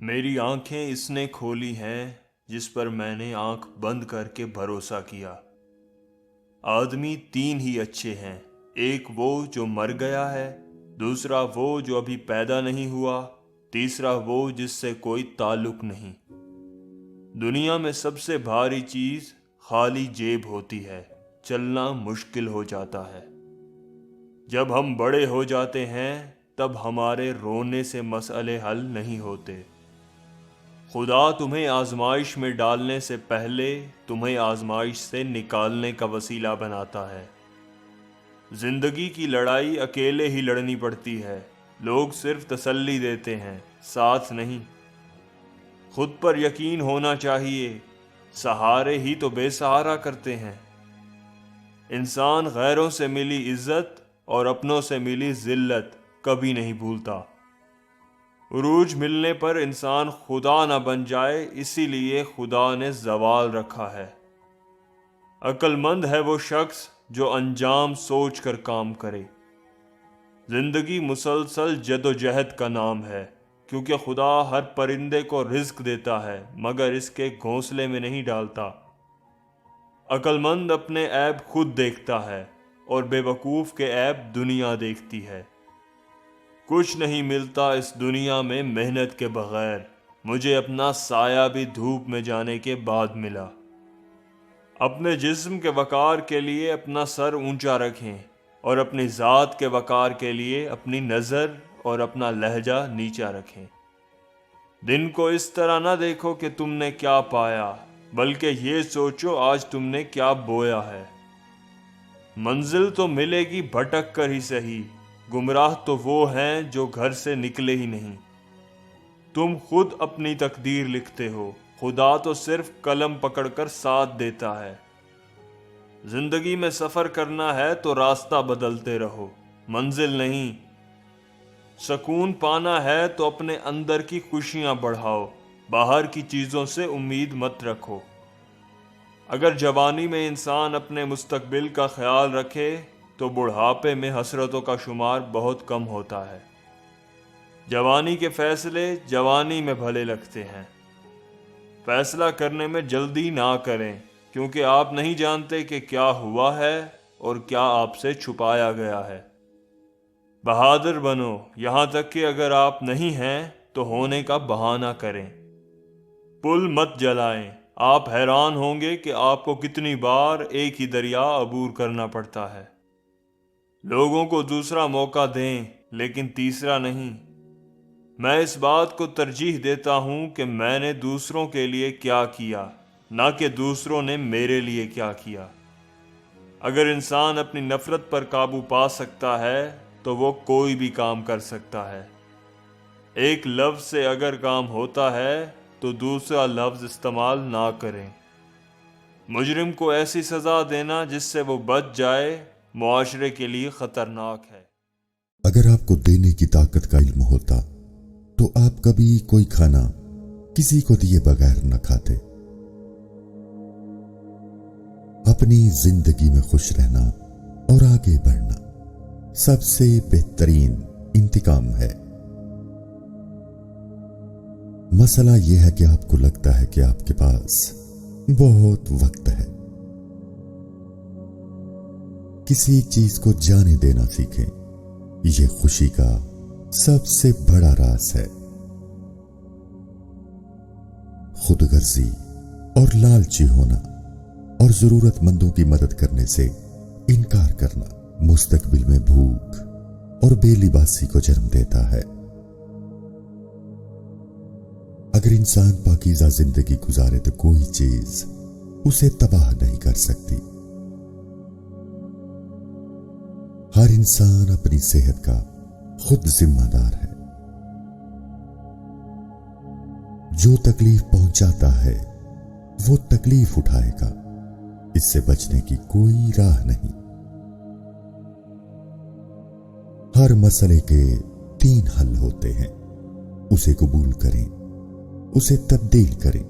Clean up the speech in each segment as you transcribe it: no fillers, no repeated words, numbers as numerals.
میری آنکھیں اس نے کھولی ہیں جس پر میں نے آنکھ بند کر کے بھروسہ کیا۔ آدمی تین ہی اچھے ہیں، ایک وہ جو مر گیا ہے، دوسرا وہ جو ابھی پیدا نہیں ہوا، تیسرا وہ جس سے کوئی تعلق نہیں۔ دنیا میں سب سے بھاری چیز خالی جیب ہوتی ہے، چلنا مشکل ہو جاتا ہے۔ جب ہم بڑے ہو جاتے ہیں تب ہمارے رونے سے مسئلے حل نہیں ہوتے۔ خدا تمہیں آزمائش میں ڈالنے سے پہلے تمہیں آزمائش سے نکالنے کا وسیلہ بناتا ہے۔ زندگی کی لڑائی اکیلے ہی لڑنی پڑتی ہے، لوگ صرف تسلی دیتے ہیں، ساتھ نہیں۔ خود پر یقین ہونا چاہیے، سہارے ہی تو بے سہارا کرتے ہیں۔ انسان غیروں سے ملی عزت اور اپنوں سے ملی ذلت کبھی نہیں بھولتا۔ عروج ملنے پر انسان خدا نہ بن جائے، اسی لیے خدا نے زوال رکھا ہے۔ عقل مند ہے وہ شخص جو انجام سوچ کر کام کرے۔ زندگی مسلسل جد و جہد کا نام ہے، کیونکہ خدا ہر پرندے کو رزق دیتا ہے مگر اس کے گھونسلے میں نہیں ڈالتا۔ عقل مند اپنے عیب خود دیکھتا ہے اور بے وقوف کے عیب دنیا دیکھتی ہے۔ کچھ نہیں ملتا اس دنیا میں محنت کے بغیر، مجھے اپنا سایہ بھی دھوپ میں جانے کے بعد ملا۔ اپنے جسم کے وقار کے لیے اپنا سر اونچا رکھیں اور اپنی ذات کے وقار کے لیے اپنی نظر اور اپنا لہجہ نیچا رکھیں۔ دن کو اس طرح نہ دیکھو کہ تم نے کیا پایا، بلکہ یہ سوچو آج تم نے کیا بویا ہے۔ منزل تو ملے گی بھٹک کر ہی صحیح، گمراہ تو وہ ہیں جو گھر سے نکلے ہی نہیں۔ تم خود اپنی تقدیر لکھتے ہو، خدا تو صرف قلم پکڑ کر ساتھ دیتا ہے۔ زندگی میں سفر کرنا ہے تو راستہ بدلتے رہو، منزل نہیں۔ سکون پانا ہے تو اپنے اندر کی خوشیاں بڑھاؤ، باہر کی چیزوں سے امید مت رکھو۔ اگر جوانی میں انسان اپنے مستقبل کا خیال رکھے تو بڑھاپے میں حسرتوں کا شمار بہت کم ہوتا ہے۔ جوانی کے فیصلے جوانی میں بھلے لگتے ہیں۔ فیصلہ کرنے میں جلدی نہ کریں، کیونکہ آپ نہیں جانتے کہ کیا ہوا ہے اور کیا آپ سے چھپایا گیا ہے۔ بہادر بنو، یہاں تک کہ اگر آپ نہیں ہیں تو ہونے کا بہانہ کریں۔ پل مت جلائیں، آپ حیران ہوں گے کہ آپ کو کتنی بار ایک ہی دریا عبور کرنا پڑتا ہے۔ لوگوں کو دوسرا موقع دیں لیکن تیسرا نہیں۔ میں اس بات کو ترجیح دیتا ہوں کہ میں نے دوسروں کے لیے کیا کیا، نہ کہ دوسروں نے میرے لیے کیا کیا۔ اگر انسان اپنی نفرت پر قابو پا سکتا ہے تو وہ کوئی بھی کام کر سکتا ہے۔ ایک لفظ سے اگر کام ہوتا ہے تو دوسرا لفظ استعمال نہ کریں۔ مجرم کو ایسی سزا دینا جس سے وہ بچ جائے معاشرے کے لیے خطرناک ہے۔ اگر آپ کو دینے کی طاقت کا علم ہوتا تو آپ کبھی کوئی کھانا کسی کو دیے بغیر نہ کھاتے۔ اپنی زندگی میں خوش رہنا اور آگے بڑھنا سب سے بہترین انتقام ہے۔ مسئلہ یہ ہے کہ آپ کو لگتا ہے کہ آپ کے پاس بہت وقت ہے۔ کسی چیز کو جانے دینا سیکھیں، یہ خوشی کا سب سے بڑا راز ہے۔ خود غرضی اور لالچی ہونا اور ضرورت مندوں کی مدد کرنے سے انکار کرنا مستقبل میں بھوک اور بے لباسی کو جنم دیتا ہے۔ اگر انسان پاکیزہ زندگی گزارے تو کوئی چیز اسے تباہ نہیں کر سکتی۔ ہر انسان اپنی صحت کا خود ذمہ دار ہے۔ جو تکلیف پہنچاتا ہے وہ تکلیف اٹھائے گا، اس سے بچنے کی کوئی راہ نہیں۔ ہر مسئلے کے تین حل ہوتے ہیں، اسے قبول کریں، اسے تبدیل کریں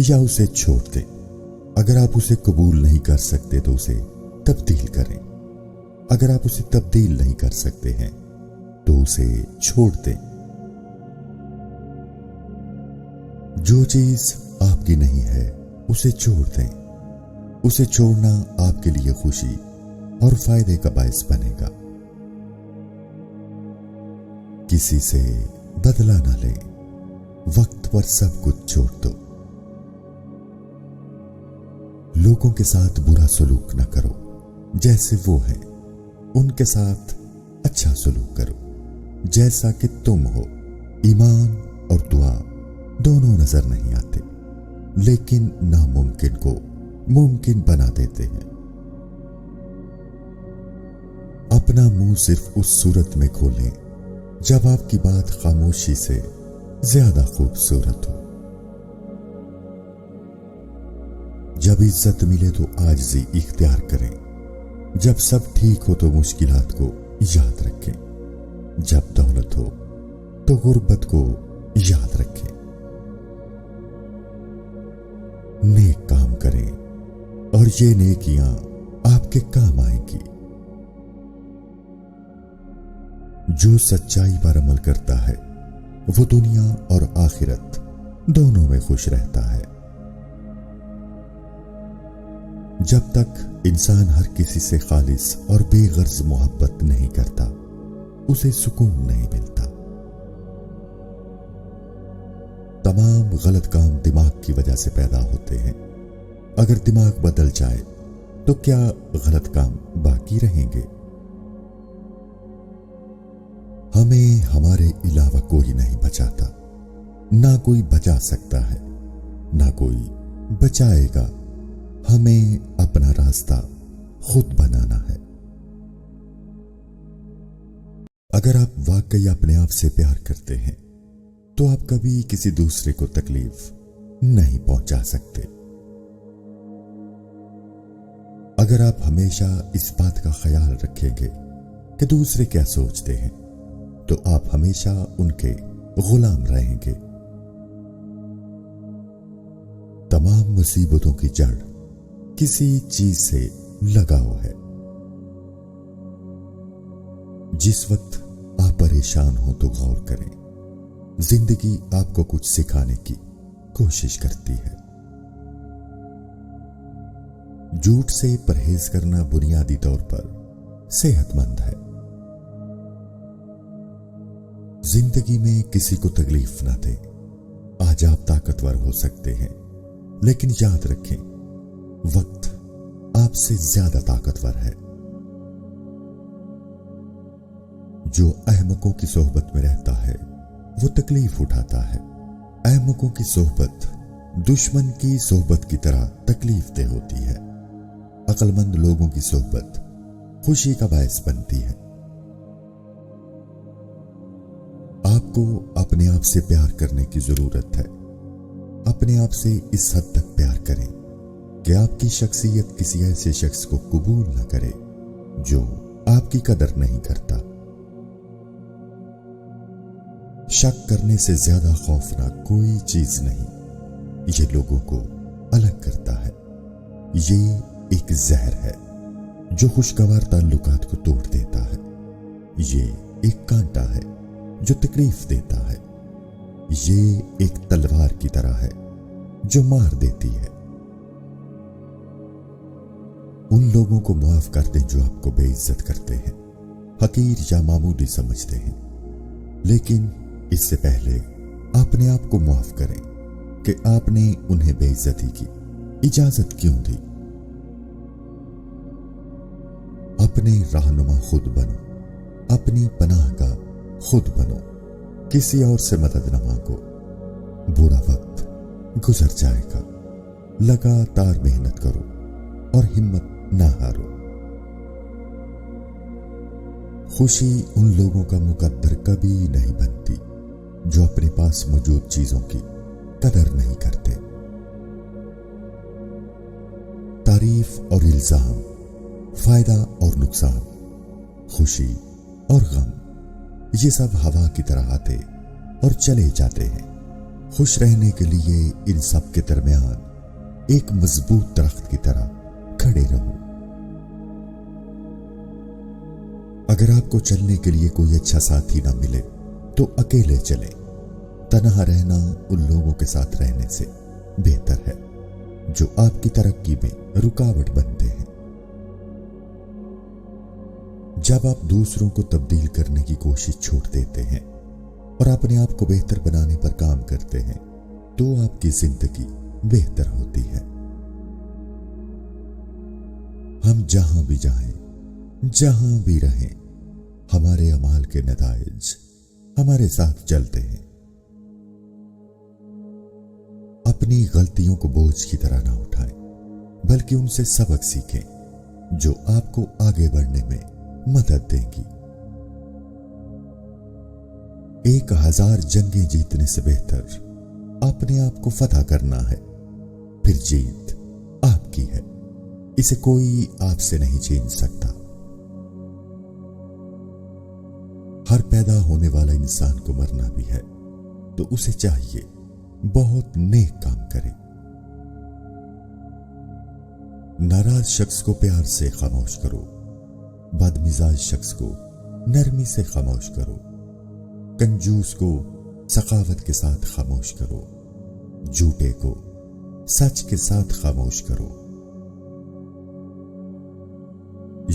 یا اسے چھوڑ دیں۔ اگر آپ اسے قبول نہیں کر سکتے تو اسے تبدیل کریں، اگر آپ اسے تبدیل نہیں کر سکتے ہیں تو اسے چھوڑ دیں۔ जो चीज आपकी नहीं है उसे छोड़ दें। उसे छोड़ना आपके लिए खुशी और फायदे का बायस बनेगा। किसी से बदला ना ले, वक्त पर सब कुछ छोड़ दो। लोगों के साथ बुरा सलूक न करो, जैसे वो है उनके साथ अच्छा सलूक करो, जैसा कि तुम हो। ईमान और दुआ दोनों नजर नहीं आते, लेकिन नामुमकिन को मुमकिन बना देते हैं। अपना मुंह सिर्फ उस सूरत में खोलें जब आपकी बात खामोशी से ज्यादा खूबसूरत हो। जब इज्जत मिले तो आजिज़ी इख्तियार करें। जब सब ठीक हो तो मुश्किलात को याद रखें। जब दौलत हो तो गुर्बत को याद रखें। नेक काम करें और ये नेकियां आपके काम आएंगी। जो सच्चाई पर अमल करता है वो दुनिया और आखिरत दोनों में खुश रहता है। जब तक इंसान हर किसी से खालिस और बेगर्ज मोहब्बत नहीं करता, उसे सुकून नहीं मिलता। तमाम गलत काम दिमाग की वजह से पैदा होते हैं। अगर दिमाग बदल जाए तो क्या गलत काम बाकी रहेंगे? हमें हमारे अलावा कोई नहीं बचाता, ना कोई बचा सकता है, ना कोई बचाएगा। हमें अपना रास्ता खुद बनाना है। अगर आप वाकई अपने आप से प्यार करते हैं तो आप कभी किसी दूसरे को तकलीफ नहीं पहुंचा सकते। अगर आप हमेशा इस बात का ख्याल रखेंगे कि दूसरे क्या सोचते हैं, तो आप हमेशा उनके गुलाम रहेंगे। तमाम मुसीबतों की जड़ किसी चीज से लगाव है। जिस वक्त आप परेशान हो तो गौर करें, जिंदगी आपको कुछ सिखाने की कोशिश करती है। झूठ से परहेज करना बुनियादी तौर पर सेहतमंद है। जिंदगी में किसी को तकलीफ ना दें। आज आप ताकतवर हो सकते हैं, लेकिन याद रखें, वक्त आपसे ज्यादा ताकतवर है। जो अहमकों की सोहबत में रहता है वो तकलीफ उठाता है। अहमकों की सोहबत दुश्मन की सोहबत की तरह तकलीफ दे होती है। अक्लमंद लोगों की सोहबत खुशी का बायस बनती है। आपको अपने आप से प्यार करने की जरूरत है। अपने आप से इस हद तक प्यार करें कि आपकी शख्सियत किसी ऐसे शख्स को कबूल न करे जो आपकी कदर नहीं करता। शक करने से ज्यादा खौफनाक कोई चीज नहीं। ये लोगों को अलग करता है। ये एक जहर है जो खुशगवार ताल्लुकात को तोड़ देता है। ये एक कांटा है जो तकलीफ देता है। ये एक तलवार की तरह है जो मार देती है। उन लोगों को माफ कर दें जो आपको बेइज्जत करते हैं, हकीर या मामूली समझते हैं। लेकिन इससे पहले अपने आप को माफ करें कि आपने उन्हें बेइज्जती की इजाजत क्यों दी। अपने रहनुमा खुद बनो। अपनी पनाह का खुद बनो। किसी और से मदद न मांगो। बुरा वक्त गुजर जाएगा। लगातार मेहनत करो और हिम्मत ना हारो। खुशी उन लोगों का मुकद्दर कभी नहीं बनती जो अपने पास मौजूद चीजों की कदर नहीं करते। तारीफ और इल्जाम, फायदा और नुकसान, खुशी और गम, ये सब हवा की तरह आते और चले जाते हैं। खुश रहने के लिए इन सब के दरमियान एक मजबूत दरख्त की तरह खड़े रहो। अगर आपको चलने के लिए कोई अच्छा साथी ना मिले तो अकेले चलें। तन्हा रहना उन लोगों के साथ रहने से बेहतर है जो आपकी तरक्की में रुकावट बनते हैं। जब आप दूसरों को तब्दील करने की कोशिश छोड़ देते हैं और अपने आप को बेहतर बनाने पर काम करते हैं तो आपकी जिंदगी बेहतर होती है। हम जहां भी जाएं, जहां भी रहें, हमारे अमाल के नताइज हमारे साथ चलते हैं। अपनी गलतियों को बोझ की तरह ना उठाएं, बल्कि उनसे सबक सीखें जो आपको आगे बढ़ने में मदद देंगी। 1000 जंगें जीतने से बेहतर अपने आप को फतह करना है, फिर जीत आपकी है, इसे कोई आपसे नहीं छीन सकता। हर पैदा होने वाला इंसान को मरना भी है, तो उसे चाहिए बहुत नेक काम करे। नाराज शख्स को प्यार से खामोश करो, बदमिजाज शख्स को नरमी से खामोश करो, कंजूस को सखावत के साथ खामोश करो, झूठे को सच के साथ खामोश करो।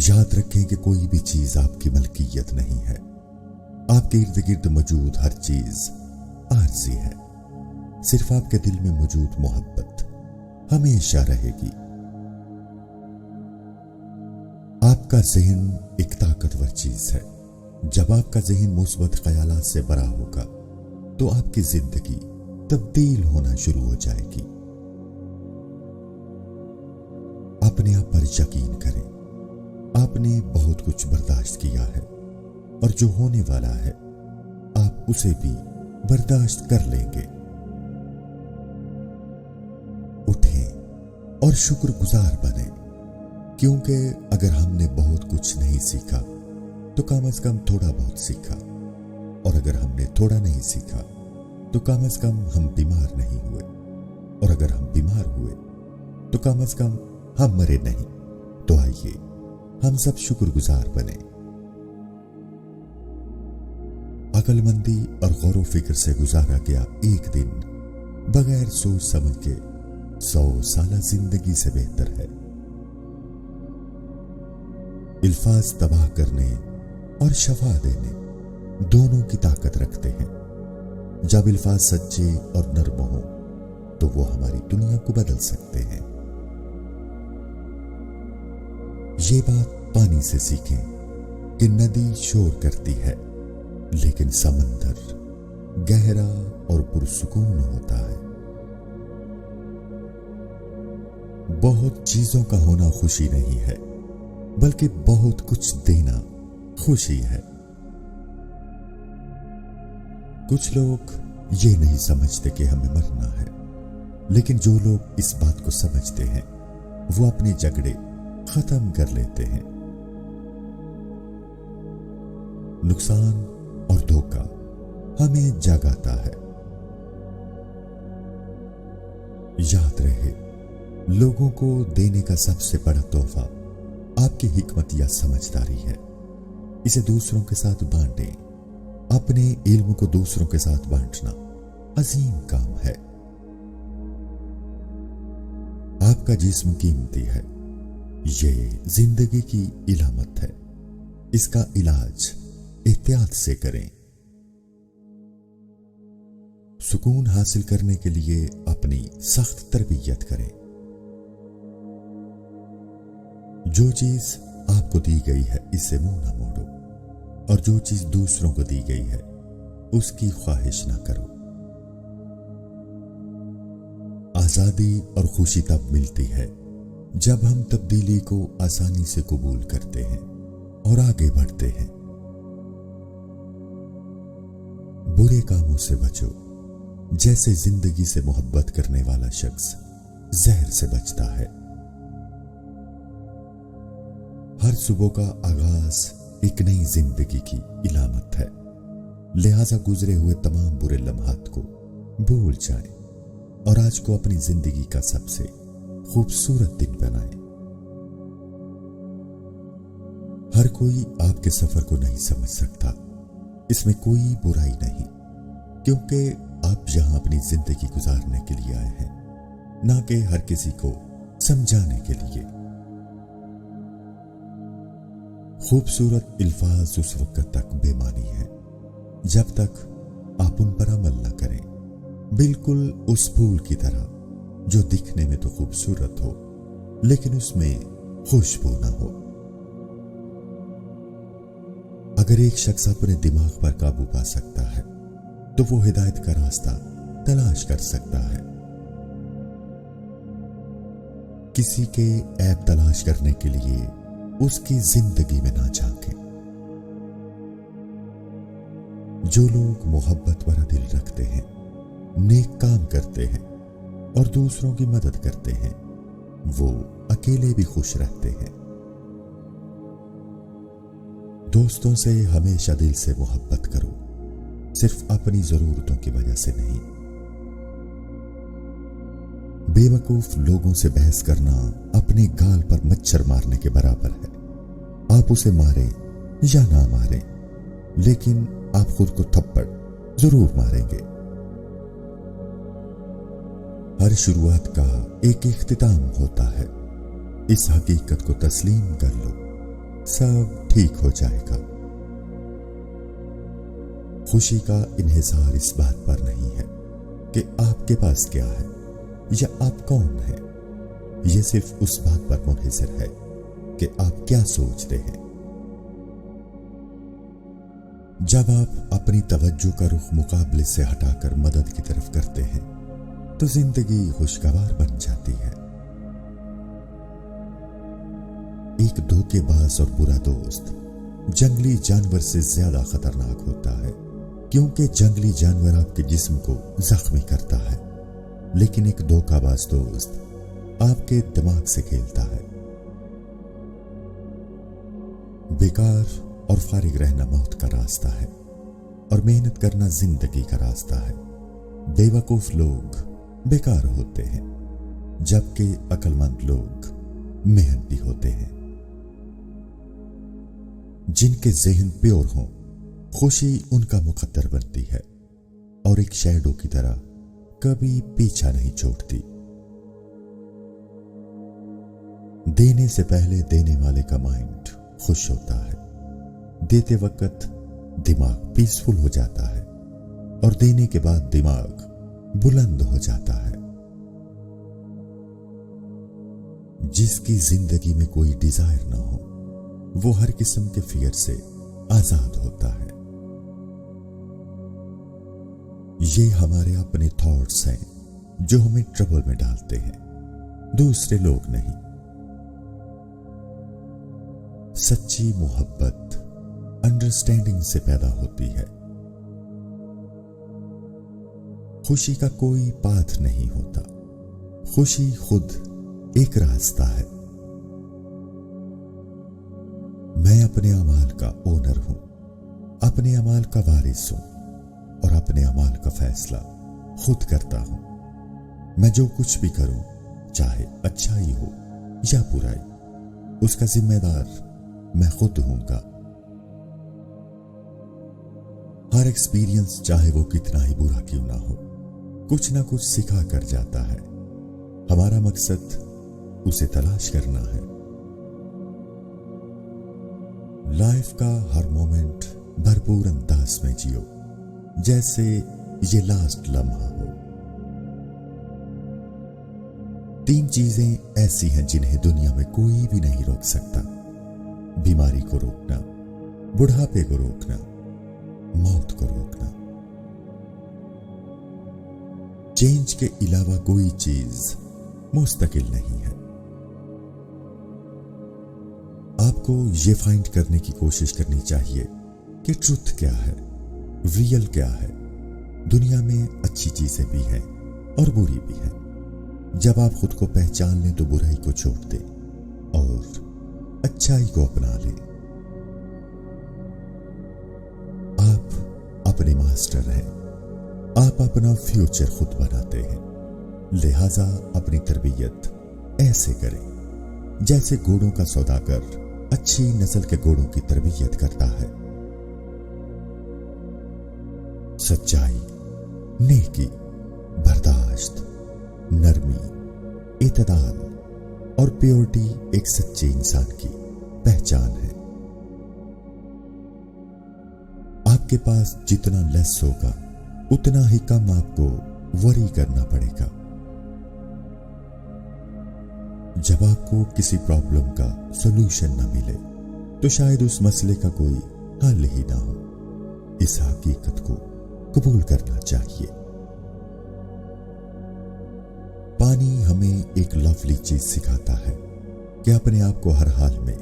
याद रखें कि कोई भी चीज आपकी मलकियत नहीं है। आपके इर्द गिर्द मौजूद हर चीज आरजी है। सिर्फ आपके दिल में मौजूद मोहब्बत हमेशा रहेगी। आपका ज़हन एक ताकतवर चीज है। जब आपका ज़हन मुस्बत ख्यालात से भरा होगा तो आपकी जिंदगी तब्दील होना शुरू हो जाएगी। अपने आप पर यकीन करें। आपने बहुत कुछ बर्दाश्त किया है और जो होने वाला है आप उसे भी बर्दाश्त कर लेंगे। उठें और शुक्रगुजार बनें, क्योंकि अगर हमने बहुत कुछ नहीं सीखा तो कम से कम थोड़ा बहुत सीखा, और अगर हमने थोड़ा नहीं सीखा तो कम से कम हम बीमार नहीं हुए, और अगर हम बीमार हुए तो कम से कम हम मरे नहीं। तो आइए हम सब शुक्रगुजार बने। अक्लमंदी और गौर फिक्र से गुजारा गया एक दिन बगैर सोच समझ के 100 साल जिंदगी से बेहतर है। इल्फाज तबाह करने और शफा देने दोनों की ताकत रखते हैं। जब इल्फाज सच्चे और नर्म हो तो वो हमारी दुनिया को बदल सकते हैं। ये बात पानी से सीखें कि नदी शोर करती है लेकिन समंदर गहरा और पुरसुकून होता है। बहुत चीजों का होना खुशी नहीं है, बल्कि बहुत कुछ देना खुशी है। कुछ लोग ये नहीं समझते कि हमें मरना है, लेकिन जो लोग इस बात को समझते हैं वो अपने झगड़े खत्म कर लेते हैं। नुकसान और धोखा हमें जगाता है। याद रहे, लोगों को देने का सबसे बड़ा तोहफा आपकी हिकमत या समझदारी है। इसे दूसरों के साथ बांटें। अपने इल्म को दूसरों के साथ बांटना अजीम काम है। आपका जिस्म कीमती है। ये जिंदगी की इलामत है। इसका इलाज एहतियात से करें। सुकून हासिल करने के लिए अपनी सख्त तरबियत करें। जो चीज आपको दी गई है इससे मुंह न मोड़ो, और जो चीज दूसरों को दी गई है उसकी ख्वाहिश न करो। आजादी और खुशी तब मिलती है जब हम तब्दीली को आसानी से कबूल करते हैं और आगे बढ़ते हैं। बुरे कामों से बचो, जैसे जिंदगी से मोहब्बत करने वाला शख्स जहर से बचता है। हर सुबह का आगाज एक नई जिंदगी की इलामत है। लिहाजा गुजरे हुए तमाम बुरे लम्हात को भूल जाएं और आज को अपनी जिंदगी का सबसे खूबसूरत दिन बनाएं। हर कोई आपके सफर को नहीं समझ सकता। इसमें कोई बुराई नहीं, क्योंकि आप यहां अपनी जिंदगी गुजारने के लिए आए हैं, ना कि हर किसी को समझाने के लिए। खूबसूरत अल्फाज उस वक्त तक बेमानी है जब तक आप उन पर अमल न करें, बिल्कुल उस फूल की तरह जो दिखने में तो खूबसूरत हो लेकिन उसमें खुशबू ना हो। अगर एक शख्स अपने दिमाग पर काबू पा सकता है तो वो हिदायत का रास्ता तलाश कर सकता है। किसी के ऐब तलाश करने के लिए उसकी जिंदगी में ना झांकें। जो लोग मोहब्बत भरा दिल रखते हैं, नेक काम करते हैं और दूसरों की मदद करते हैं, वो अकेले भी खुश रहते हैं। दोस्तों से हमेशा दिल से मोहब्बत करो, सिर्फ अपनी जरूरतों की वजह से नहीं। बेवकूफ लोगों से बहस करना अपने गाल पर मच्छर मारने के बराबर है। आप उसे मारें या ना मारें, लेकिन आप खुद को थप्पड़ जरूर मारेंगे। हर शुरुआत का एक इख्तिताम होता है। इस हकीकत को तस्लीम कर लो, सब ठीक हो जाएगा। खुशी का इन्हिसार इस बात पर नहीं है कि आपके पास क्या है या आप कौन हैं। यह सिर्फ उस बात पर मुनहिसर है कि आप क्या सोचते हैं। जब आप अपनी तवज्जो का रुख मुकाबले से हटाकर मदद की तरफ करते हैं तो जिंदगी खुशगवार बन जाती है। एक धोखेबाज और बुरा दोस्त जंगली जानवर से ज्यादा खतरनाक होता है, क्योंकि जंगली जानवर आपके जिस्म को जख्मी करता है, लेकिन एक धोखाबाज दोस्त आपके दिमाग से खेलता है। बेकार और फारिग रहना मौत का रास्ता है और मेहनत करना जिंदगी का रास्ता है। बेवकूफ लोग बेकार होते हैं, जबकि अक्लमंद लोग मेहनती होते हैं। जिनके ज़हन प्योर हों, खुशी उनका मुकद्दर बनती है और एक शैडो की तरह कभी पीछा नहीं छोड़ती। देने से पहले देने वाले का माइंड खुश होता है। देते वक्त दिमाग पीसफुल हो जाता है और देने के बाद दिमाग बुलंद हो जाता है। जिसकी जिंदगी में कोई डिजायर ना हो, वो हर किस्म के फियर से आजाद होता है। ये हमारे अपने थॉट्स हैं जो हमें ट्रबल में डालते हैं, दूसरे लोग नहीं। सच्ची मोहब्बत अंडरस्टैंडिंग से पैदा होती है। खुशी का कोई पाथ नहीं होता, खुशी खुद एक रास्ता है। मैं अपने अमाल का ओनर हूं, अपने अमाल का वारिस हूं और अपने अमाल का फैसला खुद करता हूं। मैं जो कुछ भी करूं, चाहे अच्छाई हो या बुराई, उसका जिम्मेदार मैं खुद हूंगा। हर एक्सपीरियंस, चाहे वो कितना ही बुरा क्यों ना हो, कुछ ना कुछ सिखा कर जाता है। हमारा मकसद उसे तलाश करना है। लाइफ का हर मोमेंट भरपूर अंदाज में जियो, जैसे ये लास्ट लम्हा हो। 3 चीजें ऐसी हैं जिन्हें दुनिया में कोई भी नहीं रोक सकता: बीमारी को रोकना, बुढ़ापे को रोकना, मौत को रोकना। चेंज के अलावा कोई चीज मुस्तकिल नहीं है। आपको ये फाइंड करने की कोशिश करनी चाहिए कि ट्रुथ क्या है, रियल क्या है। दुनिया में अच्छी चीजें भी हैं और बुरी भी हैं। जब आप खुद को पहचान लें तो बुराई को छोड़ दें और अच्छाई को अपना लें। आप अपने मास्टर हैं, आप अपना फ्यूचर खुद बनाते हैं। लिहाजा अपनी तरबियत ऐसे करें जैसे घोड़ों का सौदागर अच्छी नस्ल के घोड़ों की तरबियत करता है। सच्चाई, नेकी, बर्दाश्त, नरमी, इतदाल और प्योरिटी एक सच्चे इंसान की पहचान है। आपके पास जितना लेस होगा उतना ही कम आपको वरी करना पड़ेगा। जब आपको किसी प्रॉब्लम का सॉल्यूशन न मिले तो शायद उस मसले का कोई हल ही ना हो। इस हकीकत को कबूल करना चाहिए। पानी हमें एक लवली चीज सिखाता है कि अपने आप को हर हाल में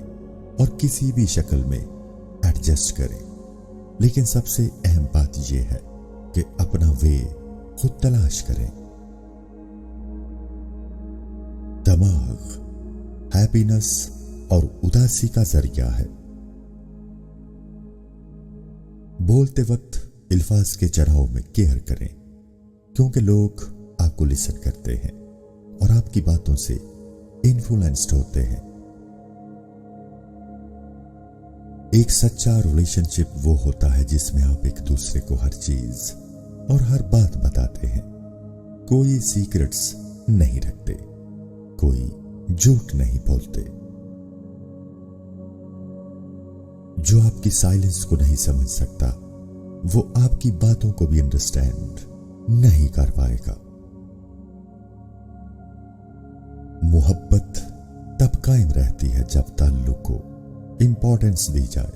और किसी भी शक्ल में एडजस्ट करें, लेकिन सबसे अहम बात यह है कि अपना वे खुद तलाश करें। दिमाग हैप्पीनेस और उदासी का जरिया है। बोलते वक्त अल्फाज के चढ़ाव में केयर करें, क्योंकि लोग आपको लिसन करते हैं और आपकी बातों से इन्फ्लुएंस्ड होते हैं। एक सच्चा रिलेशनशिप वो होता है जिसमें आप एक दूसरे को हर चीज और हर बात बताते हैं। कोई सीक्रेट्स नहीं रखते, कोई झूठ नहीं बोलते। जो आपकी साइलेंस को नहीं समझ सकता वो आपकी बातों को भी अंडरस्टैंड नहीं कर पाएगा। मोहब्बत तब कायम रहती है जब ताल्लुक को इंपॉर्टेंस दी जाए,